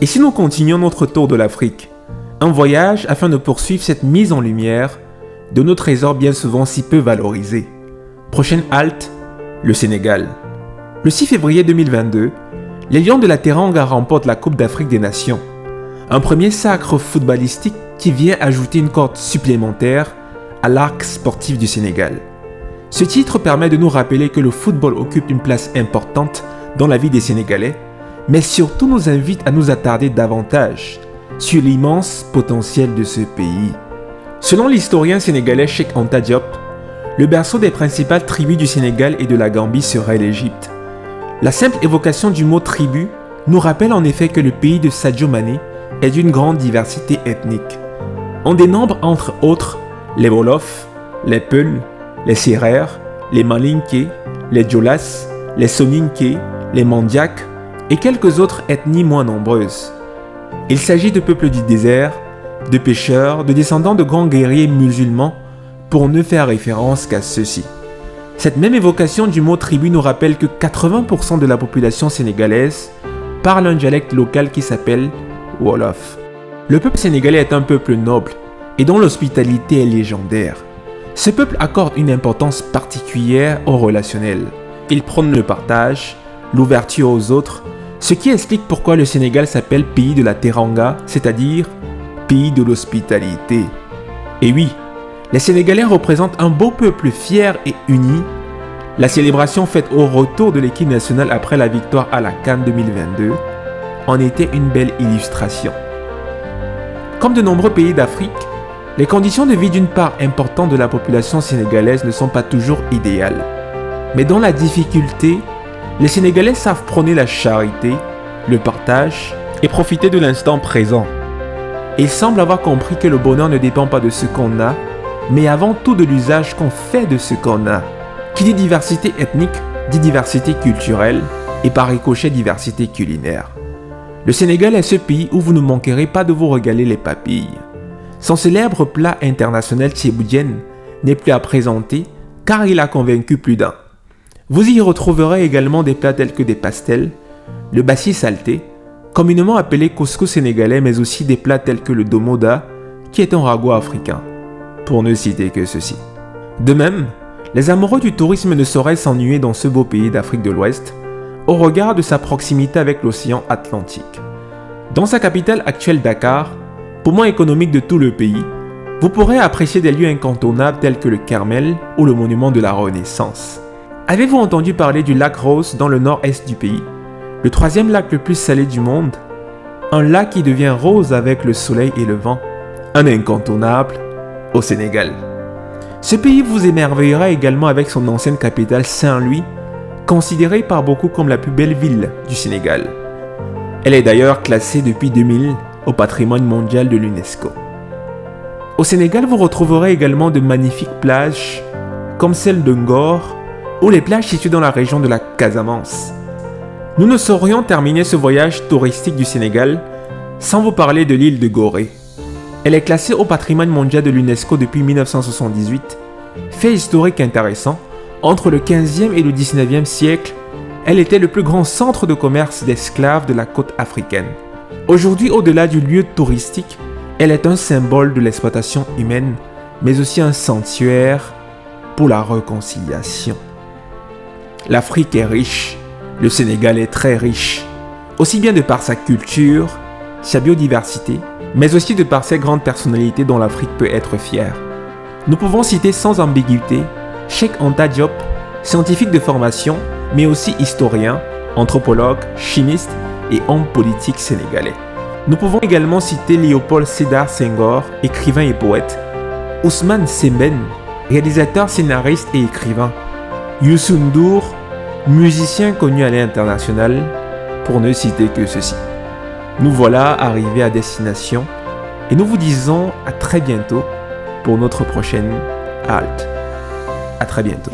Et si nous continuons notre tour de l'Afrique, un voyage afin de poursuivre cette mise en lumière de nos trésors bien souvent si peu valorisés. Prochaine halte, le Sénégal. Le 6 février 2022, les Lions de la Teranga remportent la Coupe d'Afrique des Nations. Un premier sacre footballistique qui vient ajouter une corde supplémentaire à l'arc sportif du Sénégal. Ce titre permet de nous rappeler que le football occupe une place importante dans la vie des Sénégalais, mais surtout nous invite à nous attarder davantage sur l'immense potentiel de ce pays. Selon l'historien sénégalais Cheikh Anta Diop, le berceau des principales tribus du Sénégal et de la Gambie serait l'Égypte. La simple évocation du mot tribu nous rappelle en effet que le pays de Sadio Mané est d'une grande diversité ethnique. On dénombre entre autres les Wolofs, les Peuls, les Sérères, les Malinké, les Diolas, les Soninké, les Mandiaks et quelques autres ethnies moins nombreuses. Il s'agit de peuples du désert, de pêcheurs, de descendants de grands guerriers musulmans pour ne faire référence qu'à ceux-ci. Cette même évocation du mot tribu nous rappelle que 80% de la population sénégalaise parle un dialecte local qui s'appelle Wolof. Le peuple sénégalais est un peuple noble et dont l'hospitalité est légendaire. Ce peuple accorde une importance particulière au relationnel. Il prône le partage, l'ouverture aux autres, ce qui explique pourquoi le Sénégal s'appelle pays de la Teranga, c'est-à-dire pays de l'hospitalité. Et oui, les Sénégalais représentent un beau peuple fier et uni. La célébration faite au retour de l'équipe nationale après la victoire à la CAN 2022 en était une belle illustration. Comme de nombreux pays d'Afrique, les conditions de vie d'une part importante de la population sénégalaise ne sont pas toujours idéales. Mais dans la difficulté, les Sénégalais savent prôner la charité, le partage et profiter de l'instant présent. Ils semblent avoir compris que le bonheur ne dépend pas de ce qu'on a, mais avant tout de l'usage qu'on fait de ce qu'on a. Qui dit diversité ethnique, dit diversité culturelle et par ricochet diversité culinaire. Le Sénégal est ce pays où vous ne manquerez pas de vous régaler les papilles. Son célèbre plat international Thieboudienne n'est plus à présenter car il a convaincu plus d'un. Vous y retrouverez également des plats tels que des pastels, le bassi salté, communément appelé couscous sénégalais, mais aussi des plats tels que le domoda, qui est un ragoût africain, pour ne citer que ceci. De même, les amoureux du tourisme ne sauraient s'ennuyer dans ce beau pays d'Afrique de l'Ouest, au regard de sa proximité avec l'océan Atlantique. Dans sa capitale actuelle Dakar, poumon économique de tout le pays, vous pourrez apprécier des lieux incontournables tels que le Kermel ou le monument de la Renaissance. Avez-vous entendu parler du lac Rose dans le nord-est du pays, le troisième lac le plus salé du monde? Un lac qui devient rose avec le soleil et le vent, un incontournable au Sénégal. Ce pays vous émerveillera également avec son ancienne capitale Saint-Louis, considérée par beaucoup comme la plus belle ville du Sénégal. Elle est d'ailleurs classée depuis 2000 au patrimoine mondial de l'UNESCO. Au Sénégal, vous retrouverez également de magnifiques plages comme celle de Ngor ou les plages situées dans la région de la Casamance. Nous ne saurions terminer ce voyage touristique du Sénégal sans vous parler de l'île de Gorée. Elle est classée au patrimoine mondial de l'UNESCO depuis 1978. Fait historique intéressant, entre le 15e et le 19e siècle, elle était le plus grand centre de commerce d'esclaves de la côte africaine. Aujourd'hui, au-delà du lieu touristique, elle est un symbole de l'exploitation humaine, mais aussi un sanctuaire pour la réconciliation. L'Afrique est riche, le Sénégal est très riche, aussi bien de par sa culture, sa biodiversité, mais aussi de par ses grandes personnalités dont l'Afrique peut être fière. Nous pouvons citer sans ambiguïté Cheikh Anta Diop, scientifique de formation, mais aussi historien, anthropologue, chimiste et homme politique sénégalais. Nous pouvons également citer Léopold Sédar Senghor, écrivain et poète, Ousmane Sembène, réalisateur, scénariste et écrivain, Youssou N'Dour, musicien connu à l'international, pour ne citer que ceci. Nous voilà arrivés à destination et nous vous disons à très bientôt pour notre prochaine halte. À très bientôt.